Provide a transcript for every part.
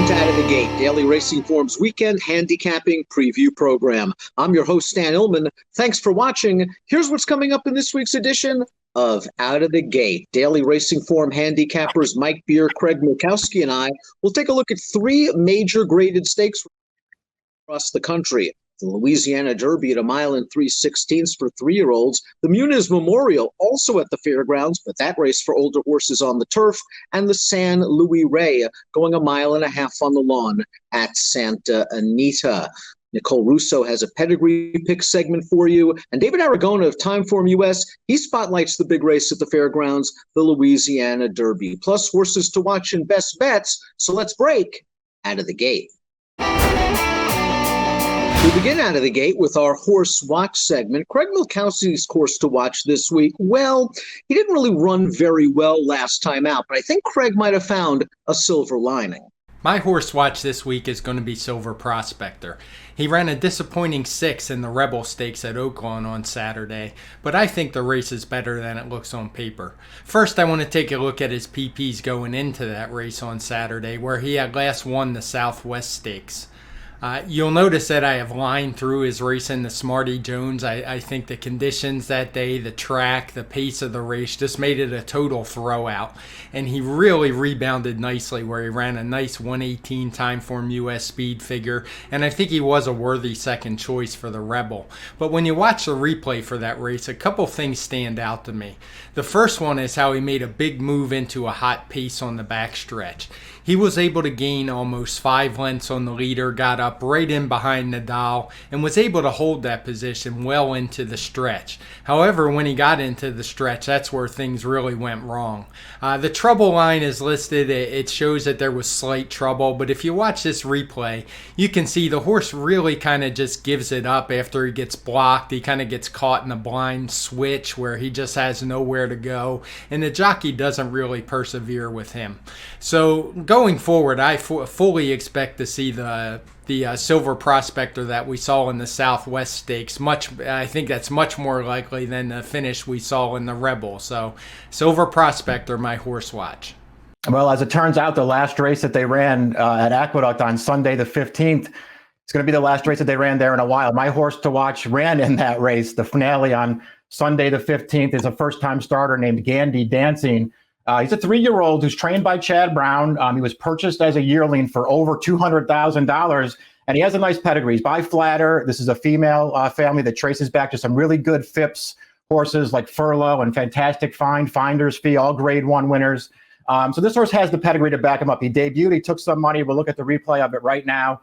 Welcome to Out of the Gate, Daily Racing Form's weekend handicapping preview program. I'm your host, Stan Illman. Thanks for watching. Here's what's coming up in this week's edition of Out of the Gate. Daily Racing Form handicappers Mike Beer, Craig Milkowski, and I will take a look at three major graded stakes across the country. The Louisiana Derby at 1 3/16 miles for 3-year-olds. The Muniz Memorial, also at the fairgrounds, but that race for older horses on the turf. And the San Luis Rey, going 1.5 miles on the lawn at Santa Anita. Nicole Russo has a pedigree pick segment for you. And David Aragona of Timeform US, he spotlights the big race at the fairgrounds, the Louisiana Derby. Plus horses to watch in best bets. So let's break Out of the Gate. We begin Out of the Gate with our horse watch segment. Craig Milkowski's course to watch this week. Well, he didn't really run very well last time out, but I think Craig might have found a silver lining. My horse watch this week is going to be Silver Prospector. He ran a disappointing 6 in the Rebel Stakes at Oaklawn on Saturday, but I think the race is better than it looks on paper. First, I want to take a look at his PPs going into that race on Saturday, where he had last won the Southwest Stakes. You'll notice that I have lined through his race in the Smarty Jones. I think the conditions that day, the track, the pace of the race just made it a total throwout. And he really rebounded nicely where he ran a nice 1:18 Timeform US speed figure. And I think he was a worthy second choice for the Rebel. But when you watch the replay for that race, a couple things stand out to me. The first one is how he made a big move into a hot pace on the backstretch. He was able to gain almost 5 lengths on the leader, got up right in behind Nadal, and was able to hold that position well into the stretch. However, when he got into the stretch, that's where things really went wrong. The trouble line is listed. It shows that there was slight trouble, but if you watch this replay, you can see the horse really kind of just gives it up after he gets blocked. He kind of gets caught in a blind switch where he just has nowhere to go, and the jockey doesn't really persevere with him. So going forward, I fully expect to see the Silver Prospector that we saw in the Southwest Stakes. I think that's much more likely than the finish we saw in the Rebel. So Silver Prospector, my horse watch. Well, as it turns out, the last race that they ran at Aqueduct on Sunday the 15th, it's going to be the last race that they ran there in a while. My horse to watch ran in that race. The finale on Sunday the 15th is a first-time starter named Gandy Dancing. He's a 3-year-old who's trained by Chad Brown. He was purchased as a yearling for over $200,000, and he has a nice pedigree. He's by Flatter. This is a female family that traces back to some really good Phipps horses like Furlough and Fantastic Find, Finder's Fee, all Grade 1 winners. So this horse has the pedigree to back him up. He debuted. He took some money. We'll look at the replay of it right now.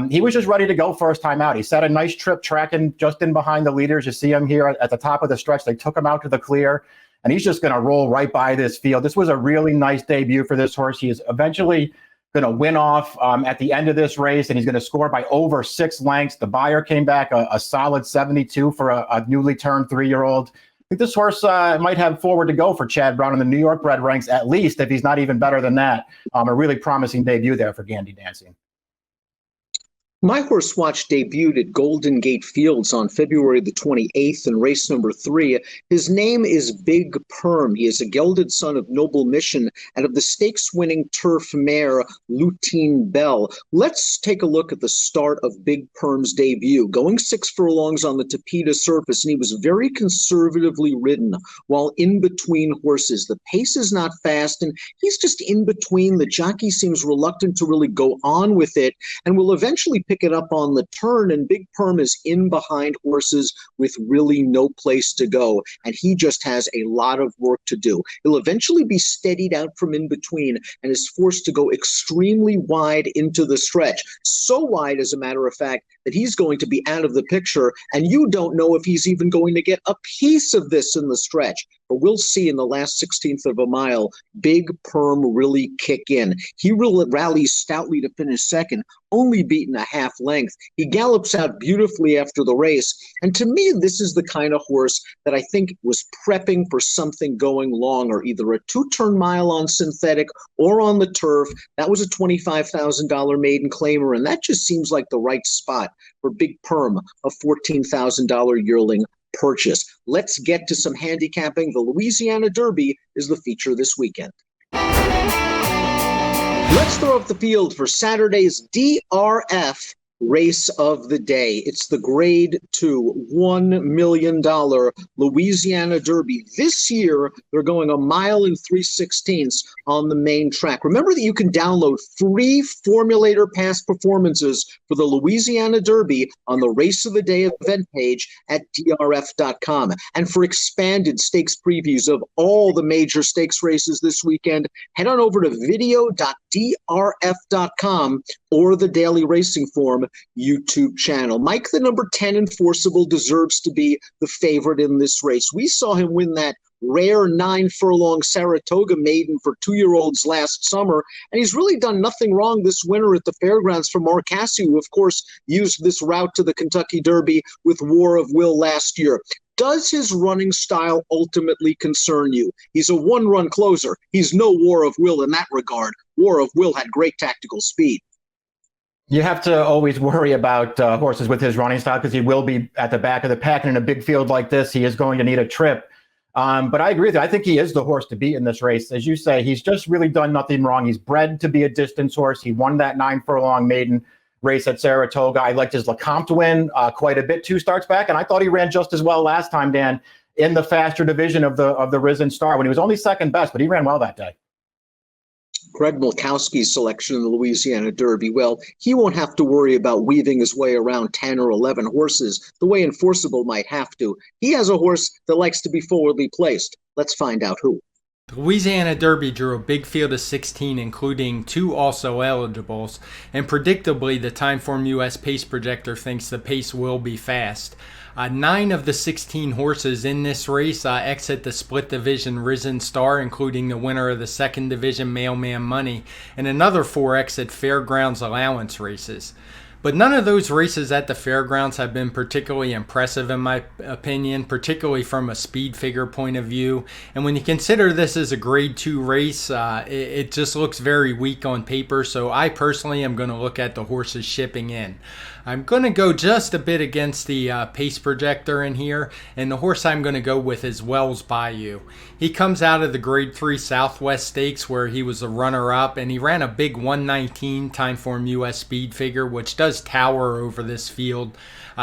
He was just ready to go first time out. He set a nice trip tracking just in behind the leaders. You see him here at the top of the stretch. They took him out to the clear, and he's just going to roll right by this field. This was a really nice debut for this horse. He is eventually going to win off at the end of this race, and he's going to score by over 6 lengths. The buyer came back a solid 72 for a newly turned 3-year-old. I think this horse might have forward to go for Chad Brown in the New York bred ranks, at least, if he's not even better than that. A really promising debut there for Gandy Dancing. My horse watch debuted at Golden Gate Fields on February the 28th in race number 3. His name is Big Perm. He is a gelded son of Noble Mission and of the stakes-winning turf mare Lutine Bell. Let's take a look at the start of Big Perm's debut. Going 6 furlongs on the Tapeta surface, and he was very conservatively ridden while in between horses. The pace is not fast, and he's just in between. The jockey seems reluctant to really go on with it, and will eventually pick it up on the turn, and Big Perm is in behind horses with really no place to go, and he just has a lot of work to do. He'll eventually be steadied out from in between and is forced to go extremely wide into the stretch. So wide, as a matter of fact, that he's going to be out of the picture, and you don't know if he's even going to get a piece of this in the stretch. But we'll see in the last 16th of a mile, Big Perm really kick in. He will rally stoutly to finish second, only beaten a half length. He gallops out beautifully after the race. And to me, this is the kind of horse that I think was prepping for something going longer, either a 2-turn mile on synthetic or on the turf. That was a $25,000 maiden claimer, and that just seems like the right spot for Big Perm, a $14,000 yearling purchase. Let's get to some handicapping. The Louisiana Derby is the feature this weekend. Let's throw up the field for Saturday's DRF race of the day. It's the Grade 2 $1 million Louisiana Derby. This year, they're going 1 mile and 3/16 on the main track. Remember that you can download free Formulator Pass performances for the Louisiana Derby on the Race of the Day event page at DRF.com. And for expanded stakes previews of all the major stakes races this weekend, head on over to video.drf.com or the Daily Racing Form YouTube channel. Mike, the number 10 Enforceable, deserves to be the favorite in this race. We saw him win that rare 9-furlong Saratoga maiden for 2-year-olds last summer, and he's really done nothing wrong this winter at the fairgrounds for Mark Cassio, who, of course, used this route to the Kentucky Derby with War of Will last year. Does his running style ultimately concern you? He's a one-run closer. He's no War of Will in that regard. War of Will had great tactical speed. You have to always worry about horses with his running style because he will be at the back of the pack. And in a big field like this, he is going to need a trip. But I agree with you. I think he is the horse to beat in this race. As you say, he's just really done nothing wrong. He's bred to be a distance horse. He won that 9-furlong maiden race at Saratoga. I liked his Lecomte win quite a bit 2 starts back. And I thought he ran just as well last time, Dan, in the faster division of the Risen Star when he was only second best, but he ran well that day. Greg Milkowski's selection in the Louisiana Derby, well, he won't have to worry about weaving his way around 10 or 11 horses the way Enforceable might have to. He has a horse that likes to be forwardly placed. Let's find out who. The Louisiana Derby drew a big field of 16, including 2 also eligibles, and predictably the Timeform US pace projector thinks the pace will be fast. 9 of the 16 horses in this race exit the split division Risen Star, including the winner of the second division Mailman Money, and another 4 exit Fairgrounds allowance races. But none of those races at the fairgrounds have been particularly impressive in my opinion, particularly from a speed figure point of view. And when you consider this as a Grade 2 race, it just looks very weak on paper. So I personally am going to look at the horses shipping in. I'm going to go just a bit against the pace projector in here, and the horse I'm going to go with is Wells Bayou. He comes out of the Grade 3 Southwest Stakes where he was a runner-up, and he ran a big 119 Timeform US speed figure, which does tower over this field.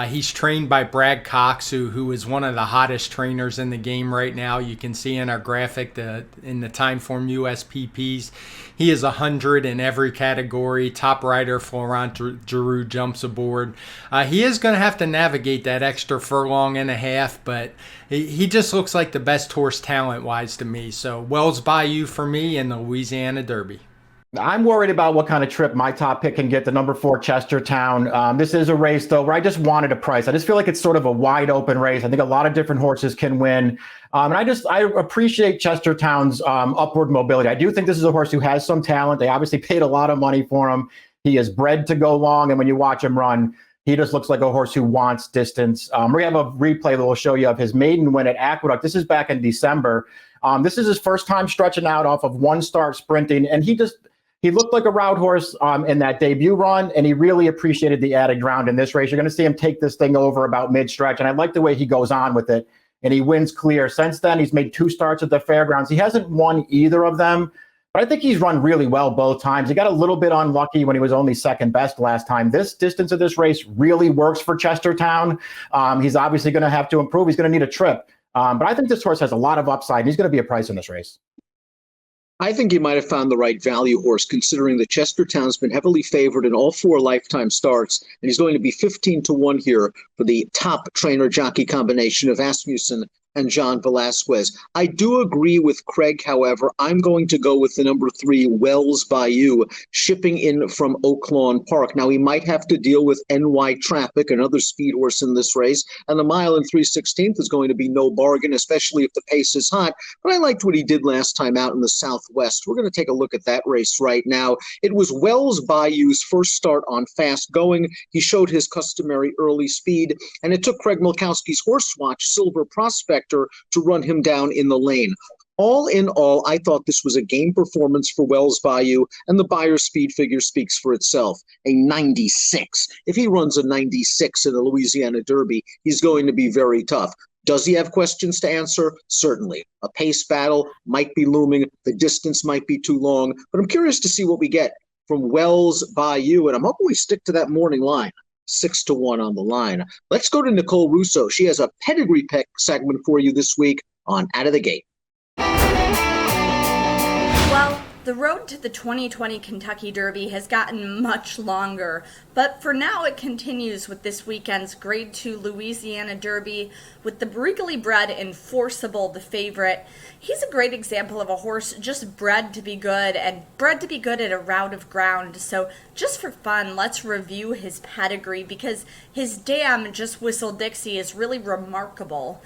He's trained by Brad Cox, who is one of the hottest trainers in the game right now. You can see in our graphic in the Timeform US PPs, he is 100 in every category. Top rider Florent Giroux jumps aboard. He is going to have to navigate that extra furlong and a half, but he just looks like the best horse talent-wise to me. So Wells Bayou for me in the Louisiana Derby. I'm worried about what kind of trip my top pick can get, the number 4 Chestertown. This is a race, though, where I just wanted a price. I just feel like it's sort of a wide open race. I think a lot of different horses can win. And I appreciate Chestertown's upward mobility. I do think this is a horse who has some talent. They obviously paid a lot of money for him. He is bred to go long, and when you watch him run, he just looks like a horse who wants distance. We have a replay that will show you of his maiden win at Aqueduct. This is back in December. This is his first time stretching out off of 1 start sprinting, and he looked like a route horse in that debut run, and he really appreciated the added ground in this race. You're going to see him take this thing over about mid-stretch, and I like the way he goes on with it, and he wins clear. Since then, he's made 2 starts at the fairgrounds. He hasn't won either of them, but I think he's run really well both times. He got a little bit unlucky when he was only second best last time. This distance of this race really works for Chestertown. He's obviously going to have to improve. He's going to need a trip, but I think this horse has a lot of upside, and he's going to be a price in this race. I think you might have found the right value horse, considering that Chestertown's been heavily favored in all 4 lifetime starts, and he's going to be 15-1 here for the top trainer-jockey combination of Asmussen and John Velasquez. I do agree with Craig, however. I'm going to go with the number 3, Wells Bayou, shipping in from Oaklawn Park. Now, he might have to deal with NY Traffic, another speed horse in this race, and the 1 mile and 3/16 is going to be no bargain, especially if the pace is hot. But I liked what he did last time out in the Southwest. We're going to take a look at that race right now. It was Wells Bayou's first start on fast going. He showed his customary early speed, and it took Craig Milkowski's horse watch, Silver Prospector, to run him down in the lane. All in all, I thought this was a game performance for Wells Bayou, and the Beyer speed figure speaks for itself. A 96. If he runs a 96 in the Louisiana Derby, he's going to be very tough. Does he have questions to answer? Certainly. A pace battle might be looming. The distance might be too long, but I'm curious to see what we get from Wells Bayou. And I'm hoping we stick to that morning line. 6-1 on the line. Let's go to Nicole Russo. She has a Pedigree Pet segment for you this week on Out of the Gate. Well, the road to the 2020 Kentucky Derby has gotten much longer, but for now it continues with this weekend's Grade 2 Louisiana Derby with the regally bred Enforceable the favorite. He's a great example of a horse just bred to be good and bred to be good at a route of ground. So just for fun, let's review his pedigree because his dam, Just Whistle Dixie, is really remarkable.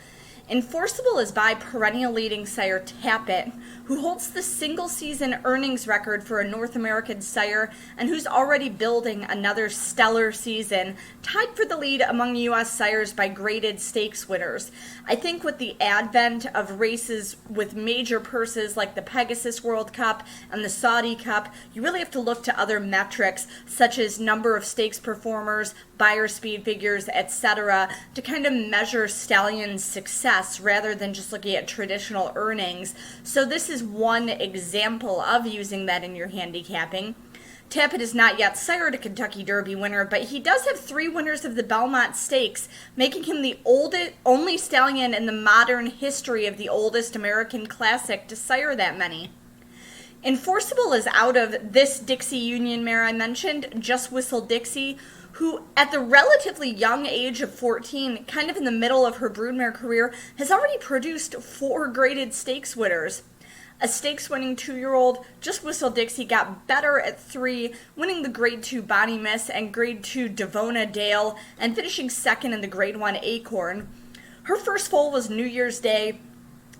Enforceable is by perennial leading sire Tappet, who holds the single-season earnings record for a North American sire and who's already building another stellar season, tied for the lead among U.S. sires by graded stakes winners. I think with the advent of races with major purses like the Pegasus World Cup and the Saudi Cup, you really have to look to other metrics such as number of stakes performers, buyer speed figures, etc., to kind of measure stallions' success rather than just looking at traditional earnings. So this is one example of using that in your handicapping. Tappet is not yet sired a Kentucky Derby winner, but he does have 3 winners of the Belmont Stakes, making him the only stallion in the modern history of the oldest American classic to sire that many. Enforceable is out of this Dixie Union mare I mentioned, Just Whistle Dixie, who at the relatively young age of 14, kind of in the middle of her broodmare career, has already produced 4 graded stakes winners. A stakes-winning 2-year-old, Just Whistle Dixie got better at 3, winning the Grade 2 Bonnie Miss and Grade 2 Devona Dale, and finishing second in the Grade 1 Acorn. Her first foal was New Year's Day,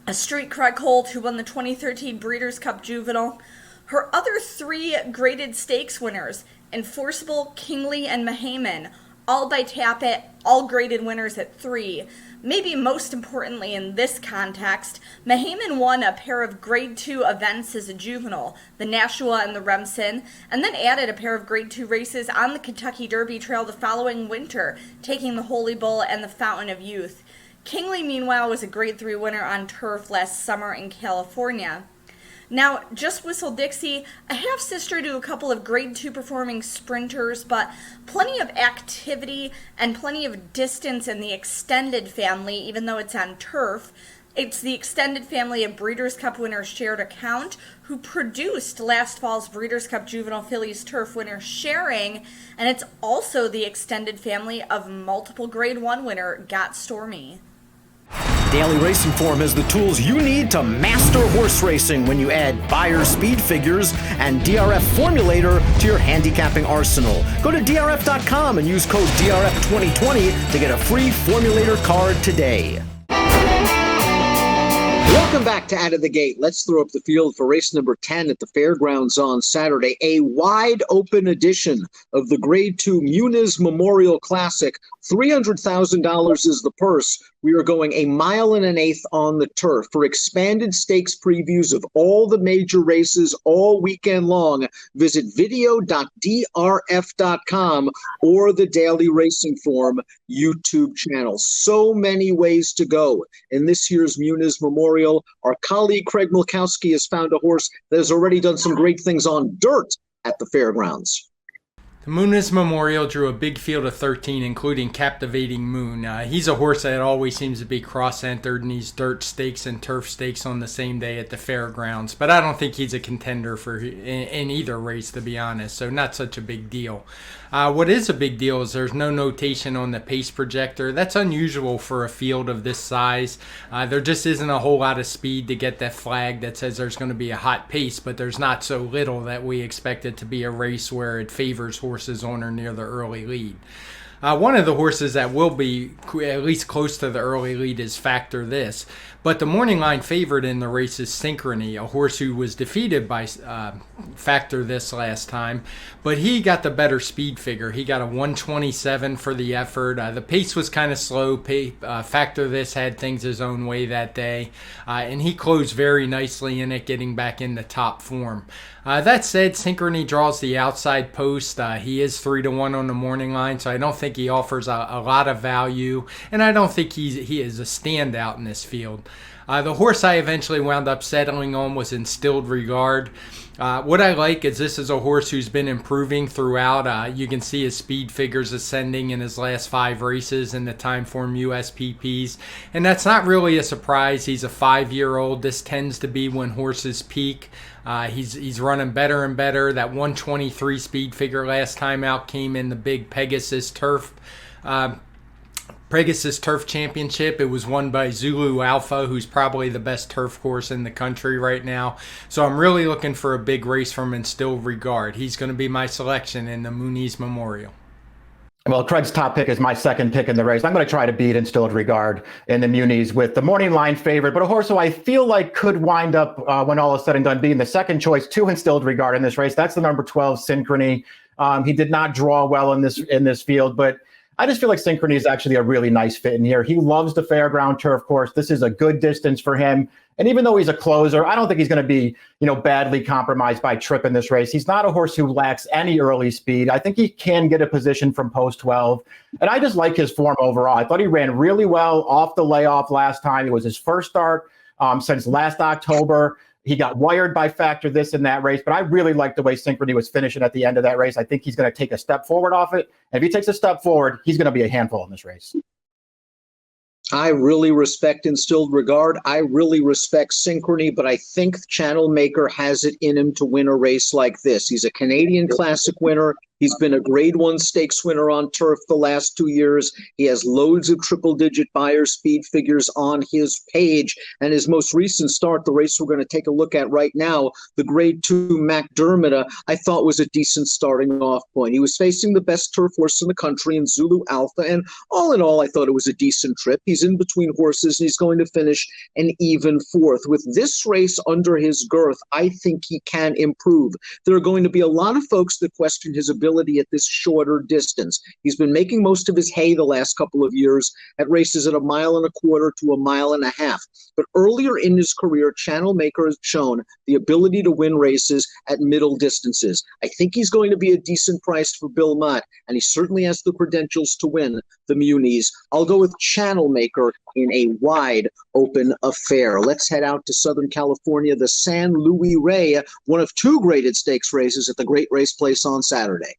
a street cred colt who won the 2013 Breeders' Cup Juvenile. Her other 3 graded stakes winners, Enforceable, Kingly, and Mahaman, all by Tappet, all graded winners at 3. Maybe most importantly in this context, Mahaman won a pair of Grade 2 events as a juvenile, the Nashua and the Remsen, and then added a pair of Grade 2 races on the Kentucky Derby trail the following winter, taking the Holy Bull and the Fountain of Youth. Kingly, meanwhile, was a Grade 3 winner on turf last summer in California. Now, Just Whistle Dixie, a half-sister to a couple of Grade 2 performing sprinters, but plenty of activity and plenty of distance in the extended family, even though it's on turf. It's the extended family of Breeders' Cup winner Shared Account, who produced last fall's Breeders' Cup Juvenile Fillies turf winner Sharing, and it's also the extended family of multiple Grade 1 winner Got Stormy. Daily Racing Form has the tools you need to master horse racing when you add buyer speed figures and DRF Formulator to your handicapping arsenal. Go to DRF.com and use code DRF2020 to get a free Formulator card today. Welcome back to Out of the Gate. Let's throw up the field for race number 10 at the fairgrounds on Saturday. A wide open edition of the Grade 2 Muniz Memorial Classic. $300,000 is the purse. We are going 1.125 miles on the turf. For expanded stakes previews of all the major races all weekend long, visit video.drf.com or the Daily Racing Form YouTube channel. So many ways to go in this year's Muniz Memorial. Our colleague Craig Milkowski has found a horse that has already done some great things on dirt at the fairgrounds. The Muniz Memorial drew a big field of 13, including Captivating Moon. He's a horse that always seems to be cross-entered in these dirt stakes and turf stakes on the same day at the fairgrounds. But I don't think he's a contender for in either race, to be honest, so not such a big deal. What is a big deal is there's no notation on the pace projector. That's unusual for a field of this size. There just isn't a whole lot of speed to get that flag that says there's going to be a hot pace, but there's not so little that we expect it to be a race where it favors horses on or near the early lead. One of the horses that will be at least close to the early lead is Factor This. But the morning line favorite in the race is Synchrony, a horse who was defeated by Factor This last time. But he got the better speed figure. He got a 127 for the effort. The pace was kind of slow. Factor This had things his own way that day. And he closed very nicely in it, getting back into top form. That said, Synchrony draws the outside post. He is 3-1 on the morning line, so I don't think he offers a lot of value. And I don't think he is a standout in this field. The horse I eventually wound up settling on was Instilled Regard. What I like is this is a horse who's been improving throughout. You can see his speed figures ascending in his last 5 races in the Timeform USPPs. And that's not really a surprise. He's a 5-year-old. This tends to be when horses peak. He's running better and better. That 123 speed figure last time out came in the big Pegasus Turf Championship. It was won by Zulu Alpha, who's probably the best turf horse in the country right now. So I'm really looking for a big race from Instilled Regard. He's going to be my selection in the Muniz Memorial. Well, Craig's top pick is my second pick in the race. I'm going to try to beat Instilled Regard in the Muniz with the morning line favorite, but a horse who I feel like could wind up, when all is said and done, being the second choice to Instilled Regard in this race. That's the number 12, Synchrony. He did not draw well in this field, but I just feel like Synchrony is actually a really nice fit in here. He loves the fairground turf course. This is a good distance for him. And even though he's a closer, I don't think he's going to be, badly compromised by trip in this race. He's not a horse who lacks any early speed. I think he can get a position from post 12. And I just like his form overall. I thought he ran really well off the layoff last time. It was his first start since last October. He got wired by Factor this in that race, but I really like the way Synchrony was finishing at the end of that race. I think he's going to take a step forward off it. And if he takes a step forward, he's going to be a handful in this race. I really respect Instilled Regard. I really respect Synchrony, but I think Channel Maker has it in him to win a race like this. He's a Canadian Classic winner. He's been a Grade 1 stakes winner on turf the last 2 years. He has loads of triple-digit buyer speed figures on his page. And his most recent start, the race we're going to take a look at right now, the Grade 2 McDermott, I thought was a decent starting off point. He was facing the best turf horse in the country in Zulu Alpha. And all in all, I thought it was a decent trip. He's in between horses, and he's going to finish an even 4th. With this race under his girth, I think he can improve. There are going to be a lot of folks that question his ability at this shorter distance. He's been making most of his hay the last couple of years at races at 1.25 miles to 1.5 miles. But earlier in his career, Channel Maker has shown the ability to win races at middle distances. I think he's going to be a decent price for Bill Mott, and he certainly has the credentials to win the Muniz. I'll go with Channel Maker in a wide open affair. Let's head out to Southern California, the San Luis Rey, one of 2 graded stakes races at the Great Race Place on Saturday.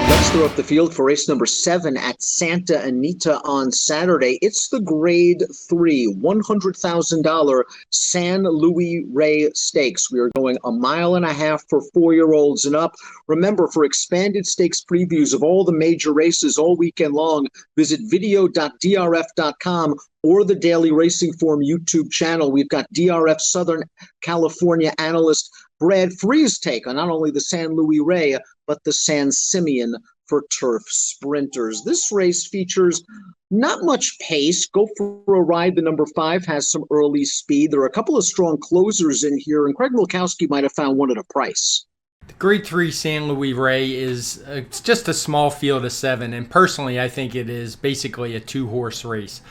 Let's throw up the field for race number 7 at Santa Anita on Saturday. It's the Grade 3, $100,000 San Luis Rey Stakes. We are going 1.5 miles for 4-year-olds and up. Remember, for expanded stakes previews of all the major races all weekend long, visit video.drf.com or the Daily Racing Form YouTube channel. We've got DRF Southern California analyst Brad Free's take on not only the San Luis Rey, but the San Simeon for turf sprinters. This race features not much pace. Go for a Ride, the number 5, has some early speed. There are a couple of strong closers in here, and Craig Milkowski might have found one at a price. The Grade 3 San Luis Rey it's just a small field of 7, and personally I think it is basically a 2-horse race.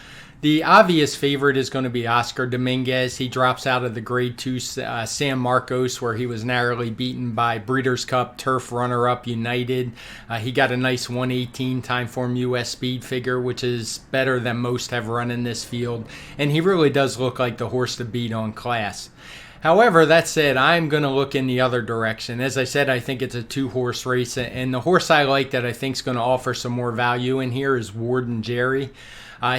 The obvious favorite is going to be Oscar Dominguez. He drops out of the Grade 2 San Marcos, where he was narrowly beaten by Breeders' Cup Turf runner-up United. He got a nice 118 Timeform US speed figure, which is better than most have run in this field. And he really does look like the horse to beat on class. However, that said, I'm going to look in the other direction. As I said, I think it's a 2-horse race, and the horse I like that I think is going to offer some more value in here is Warden Jerry.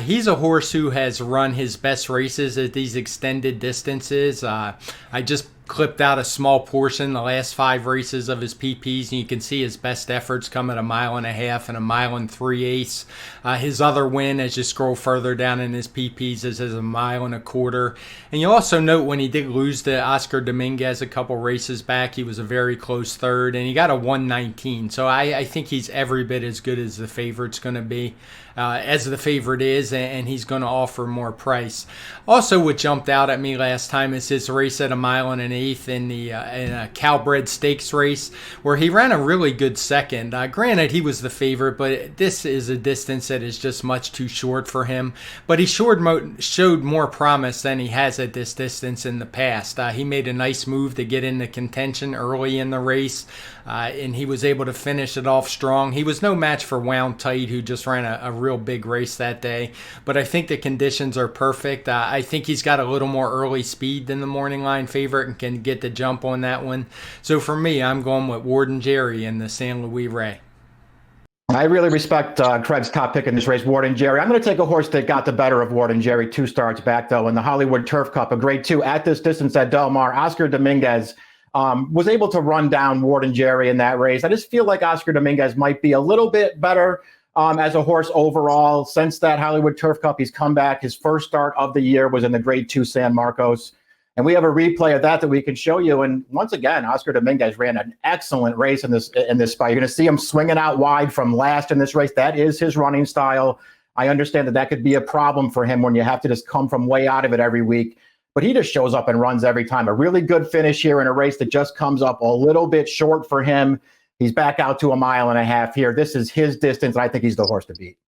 He's a horse who has run his best races at these extended distances. I just clipped out a small portion, the last 5 races of his PPs, and you can see his best efforts come at 1.5 miles and 1 3/8 miles. His other win, as you scroll further down in his PPs, is 1.25 miles. And you'll also note when he did lose to Oscar Dominguez a couple races back, he was a very close third, and he got a 119. So I think he's every bit as good as the favorite's going to be, as the favorite is, and he's going to offer more price. Also, what jumped out at me last time is his race at 1.125 miles in a Calbred Stakes race, where he ran a really good second. Granted, he was the favorite, but this is a distance that is just much too short for him. But he showed more promise than he has at this distance in the past. He made a nice move to get into contention early in the race, and he was able to finish it off strong. He was no match for Wound Tight, who just ran a real big race that day. But I think the conditions are perfect. I think he's got a little more early speed than the morning line favorite and can get the jump on that one. So for me, I'm going with Warden Jerry in the San Luis Rey. I really respect Craig's top pick in this race, Warden Jerry. I'm going to take a horse that got the better of Warden Jerry 2 starts back, though, in the Hollywood Turf Cup, a grade 2 at this distance at Del Mar. Oscar Dominguez was able to run down Warden Jerry in that race. I just feel like Oscar Dominguez might be a little bit better as a horse overall. Since that Hollywood Turf Cup, he's come back. His first start of the year was in the grade 2 San Marcos. And we have a replay of that we can show you. And once again, Oscar Dominguez ran an excellent race in this spot. You're going to see him swinging out wide from last in this race. That is his running style. I understand that could be a problem for him when you have to just come from way out of it every week. But he just shows up and runs every time. A really good finish here in a race that just comes up a little bit short for him. He's back out to 1.5 miles here. This is his distance, and I think he's the horse to beat.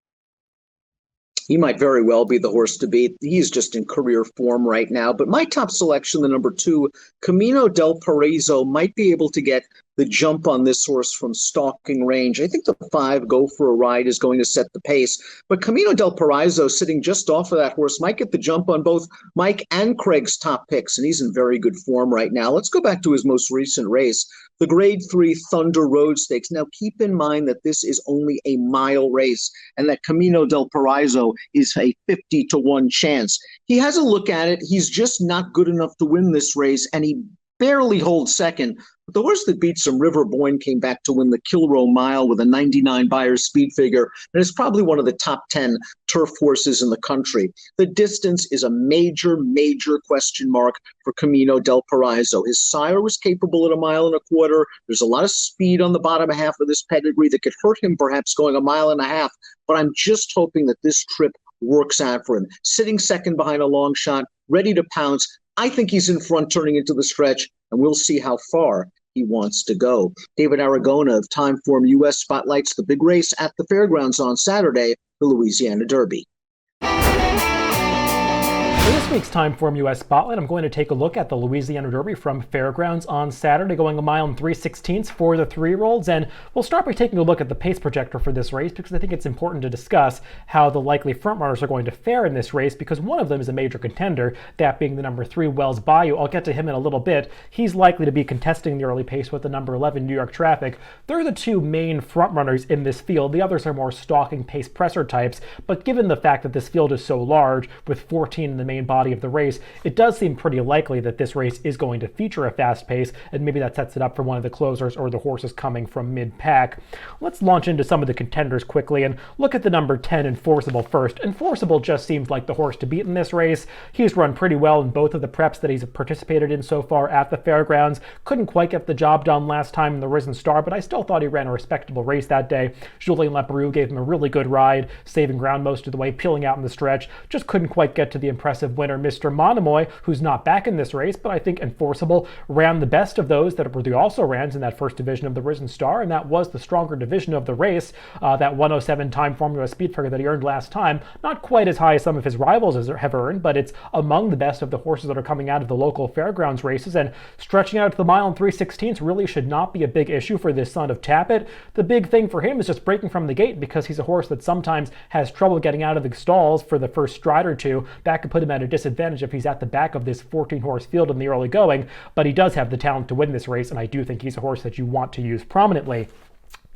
He might very well be the horse to beat. He's just in career form right now. But my top selection, the number 2, Camino del Paraiso, might be able to get the jump on this horse from stalking range. I think the 5, Go for a Ride, is going to set the pace. But Camino del Paraiso, sitting just off of that horse, might get the jump on both Mike and Craig's top picks, and he's in very good form right now. Let's go back to his most recent race, the Grade 3 Thunder Road Stakes. Now, keep in mind that this is only a mile race and that Camino del Paraiso is a 50-1 chance. He has a look at it. He's just not good enough to win this race, and he barely holds second. But the horse that beats him, River Boyne, came back to win the Kilroe Mile with a 99 Beyer speed figure, and is probably one of the top 10 turf horses in the country. The distance is a major, major question mark for Camino del Paraiso. His sire was capable at 1.25 miles. There's a lot of speed on the bottom half of this pedigree that could hurt him perhaps going 1.5 miles, but I'm just hoping that this trip works out for him. Sitting second behind a long shot, ready to pounce. I think he's in front turning into the stretch, and we'll see how far he wants to go. David Aragona of Timeform US spotlights the big race at the fairgrounds on Saturday, the Louisiana Derby. For this week's Timeform US Spotlight, I'm going to take a look at the Louisiana Derby from Fairgrounds on Saturday, going 1 mile and 3/16 for the 3-year-olds. And we'll start by taking a look at the pace projector for this race, because I think it's important to discuss how the likely frontrunners are going to fare in this race, because one of them is a major contender, that being the number 3 Wells Bayou. I'll get to him in a little bit. He's likely to be contesting the early pace with the number 11 New York Traffic. They're the 2 main frontrunners in this field. The others are more stalking pace presser types, but given the fact that this field is so large, with 14 in the main body of the race, it does seem pretty likely that this race is going to feature a fast pace, and maybe that sets it up for one of the closers or the horses coming from mid-pack. Let's launch into some of the contenders quickly and look at the number 10 Enforceable first. Enforceable just seems like the horse to beat in this race. He's run pretty well in both of the preps that he's participated in so far at the fairgrounds. Couldn't quite get the job done last time in the Risen Star, but I still thought he ran a respectable race that day. Julien Leparoux gave him a really good ride, saving ground most of the way, peeling out in the stretch. Just couldn't quite get to the impressive winner, Mr. Monomoy, who's not back in this race, but I think Enforceable ran the best of those that were the also-rans in that first division of the Risen Star, and that was the stronger division of the race. That 107 Timeform US speed figure that he earned last time, not quite as high as some of his rivals have earned, but it's among the best of the horses that are coming out of the local fairgrounds races, and stretching out to the mile and 3/16 really should not be a big issue for this son of Tappet. The big thing for him is just breaking from the gate, because he's a horse that sometimes has trouble getting out of the stalls for the first stride or two. That could put him at a disadvantage if he's at the back of this 14-horse field in the early going, but he does have the talent to win this race, and I do think he's a horse that you want to use prominently.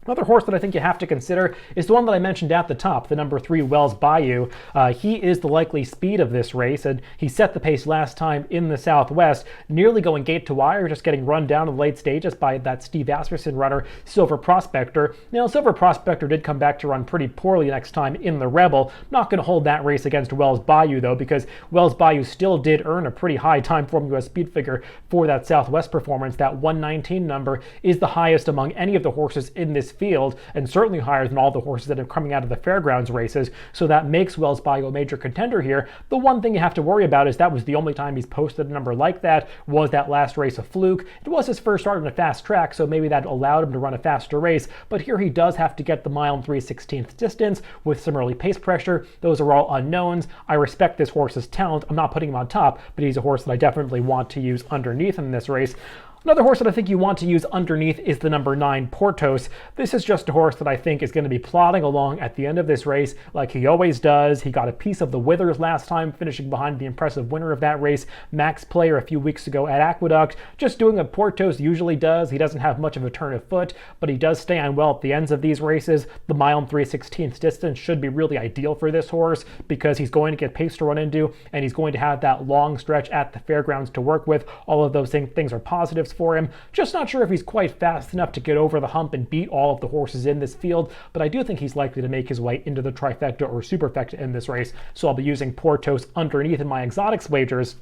Another horse that I think you have to consider is the one that I mentioned at the top, the number 3 Wells Bayou. He is the likely speed of this race, and he set the pace last time in the Southwest, nearly going gate to wire, just getting run down in the late stages by that Steve Asmussen runner, Silver Prospector. Now, Silver Prospector did come back to run pretty poorly next time in the Rebel. Not going to hold that race against Wells Bayou, though, because Wells Bayou still did earn a pretty high Timeform US speed figure for that Southwest performance. That 119 number is the highest among any of the horses in this field, and certainly higher than all the horses that are coming out of the fairgrounds races, so that makes Wells Bayou a major contender here. The one thing you have to worry about is that was the only time he's posted a number like that, was that last race a fluke. It was his first start on a fast track, so maybe that allowed him to run a faster race, but here he does have to get the mile and 3/16 distance with some early pace pressure. Those are all unknowns. I respect this horse's talent. I'm not putting him on top, but he's a horse that I definitely want to use underneath in this race. Another horse that I think you want to use underneath is the number 9, Portos. This is just a horse that I think is going to be plodding along at the end of this race like he always does. He got a piece of the Withers last time, finishing behind the impressive winner of that race, Max Player, a few weeks ago at Aqueduct. Just doing what Portos usually does. He doesn't have much of a turn of foot, but he does stay on well at the ends of these races. The mile and 3/16 distance should be really ideal for this horse because he's going to get pace to run into, and he's going to have that long stretch at the fairgrounds to work with. All of those things are positives for him. Just not sure if he's quite fast enough to get over the hump and beat all of the horses in this field, but I do think he's likely to make his way into the trifecta or superfecta in this race, so I'll be using Portos underneath in my exotics wagers.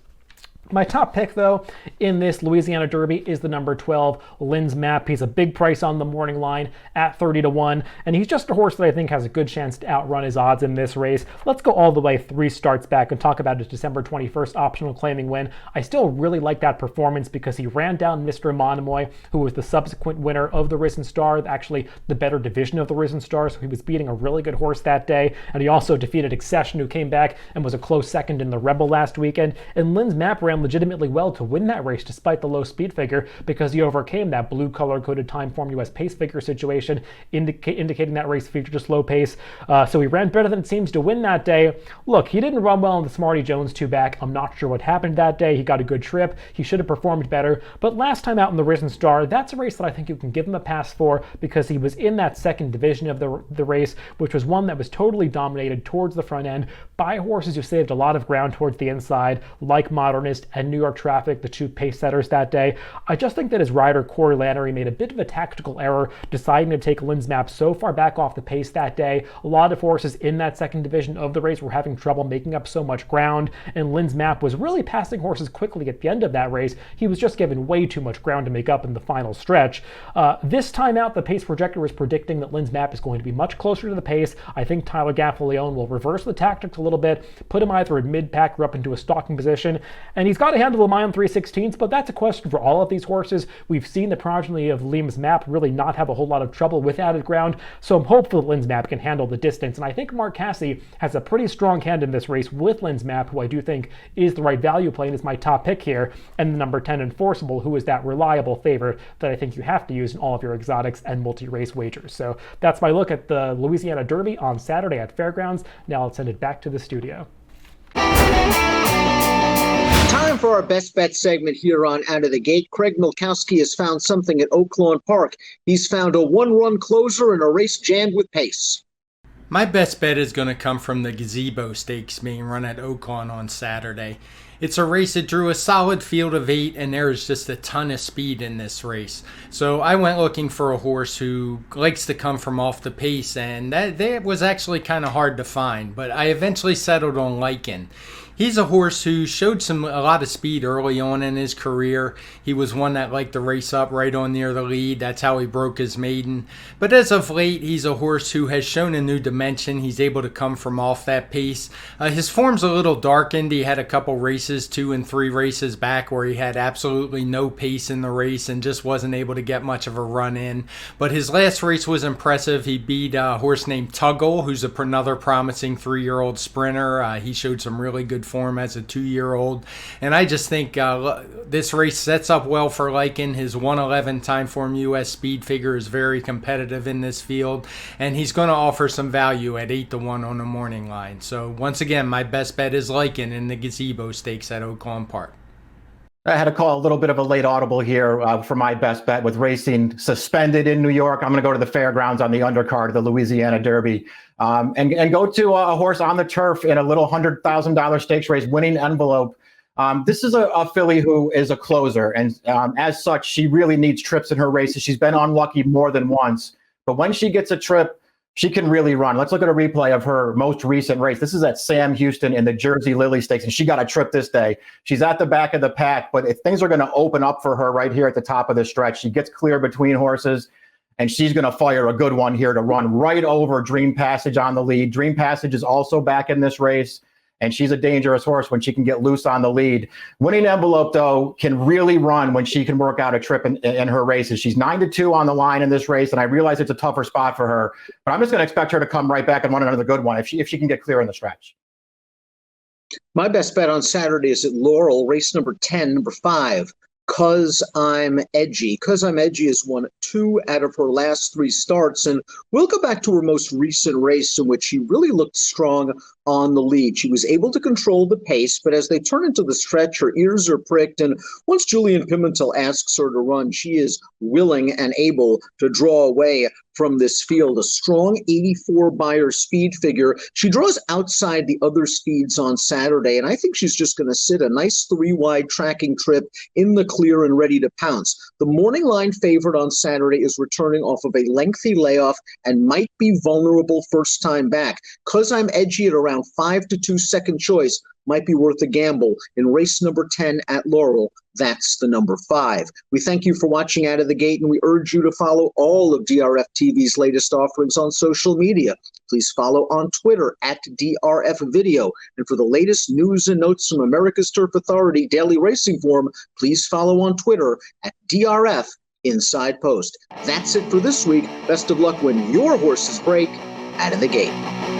My top pick, though, in this Louisiana Derby is the number 12, Muniz Map. He's a big price on the morning line at 30-1, and he's just a horse that I think has a good chance to outrun his odds in this race. Let's go all the way 3 starts back and talk about his December 21st optional claiming win. I still really like that performance because he ran down Mr. Monomoy, who was the subsequent winner of the Risen Star, actually the better division of the Risen Star, so he was beating a really good horse that day, and he also defeated Accession, who came back and was a close second in the Rebel last weekend, and Muniz Map ran legitimately well to win that race despite the low speed figure because he overcame that blue color coded time form US pace figure situation, indicating that race featured a slow pace. So he ran better than it seems to win that day. Look, he didn't run well in the Smarty Jones 2 back. I'm not sure what happened that day. He got a good trip. He should have performed better. But last time out in the Risen Star, that's a race that I think you can give him a pass for because he was in that second division of the race, which was one that was totally dominated towards the front end by horses who saved a lot of ground towards the inside, like Modernist and New York Traffic, the 2 pace setters that day. I just think that his rider, Corey Lannery, made a bit of a tactical error deciding to take Muniz Map so far back off the pace that day. A lot of horses in that second division of the race were having trouble making up so much ground, and Muniz Map was really passing horses quickly at the end of that race. He was just given way too much ground to make up in the final stretch. This time out, the pace projector is predicting that Muniz Map is going to be much closer to the pace. I think Tyler Gaffalione will reverse the tactics a little bit, put him either in mid-pack or up into a stalking position, and he's got to handle the mile and 3/16, but that's a question for all of these horses. We've seen the progeny of Muniz Map really not have a whole lot of trouble with added ground, so I'm hopeful that Muniz Map can handle the distance, and I think Mark Casse has a pretty strong hand in this race with Muniz Map, who I do think is the right value play and is my top pick here, and the number 10 Enforceable, who is that reliable favorite that I think you have to use in all of your exotics and multi-race wagers. So that's my look at the Louisiana Derby on Saturday at Fairgrounds. Now I'll send it back to the studio. Time for our best bet segment here on Out of the Gate. Craig Milkowski has found something at Oaklawn Park. He's found a 1-run closer in a race jammed with pace. My best bet is going to come from the Gazebo Stakes being run at Oaklawn on Saturday. It's a race that drew a solid field of 8, and there's just a ton of speed in this race. So I went looking for a horse who likes to come from off the pace, and that was actually kind of hard to find, but I eventually settled on Lycan. He's a horse who showed a lot of speed early on in his career. He was one that liked to race up right on near the lead. That's how he broke his maiden. But as of late, he's a horse who has shown a new dimension. He's able to come from off that pace. His form's a little darkened. He had a couple races, 2 and 3 races back, where he had absolutely no pace in the race and just wasn't able to get much of a run in. But his last race was impressive. He beat a horse named Tuggle, who's another promising 3-year-old sprinter. He showed some really good form as a 2-year-old, and I just think this race sets up well for Lycan. His 1:11 time form US speed figure is very competitive in this field, and he's going to offer some value at 8-1 on the morning line. So once again, my best bet is Lycan in the Gazebo Stakes at Oaklawn Park. I had to call a little bit of a late audible here for my best bet with racing suspended in New York. I'm going to go to the fairgrounds on the undercard of the Louisiana Derby and go to a horse on the turf in a little $100,000 stakes race, Winning Envelope. This is a filly who is a closer, and as such, she really needs trips in her races. She's been unlucky more than once, but when she gets a trip, she can really run. Let's look at a replay of her most recent race. This is at Sam Houston in the Jersey Lily Stakes, and she got a trip this day. She's at the back of the pack, but if things are going to open up for her right here at the top of the stretch, she gets clear between horses, and she's going to fire a good one here to run right over Dream Passage on the lead. Dream Passage is also back in this race, and she's a dangerous horse when she can get loose on the lead. Winning Envelope, though, can really run when she can work out a trip in her races. She's 9-2 on the line in this race, and I realize it's a tougher spot for her, but I'm just going to expect her to come right back and run another good one if she can get clear in the stretch. My best bet on Saturday is at Laurel, race number 10, number 5, 'Cause I'm Edgy. 'Cause I'm Edgy has won 2 out of her last 3 starts, and we'll go back to her most recent race in which she really looked strong on the lead. She was able to control the pace, but as they turn into the stretch, her ears are pricked, and once Julian Pimentel asks her to run, she is willing and able to draw away from this field. A strong 84 Beyer speed figure. She draws outside the other speeds on Saturday, and I think she's just going to sit a nice 3-wide tracking trip in the clear and ready to pounce. The morning line favorite on Saturday is returning off of a lengthy layoff and might be vulnerable first time back. 'Cause I'm Edgy at around 5-2 second choice might be worth a gamble in race number 10 at Laurel. That's the number 5. We thank you for watching Out of the Gate, and we urge you to follow all of DRF TV's latest offerings on social media. Please follow on Twitter at DRF Video. And for the latest news and notes from America's Turf Authority Daily Racing Form, please follow on Twitter at DRF Inside Post. That's it for this week. Best of luck when your horses break out of the gate.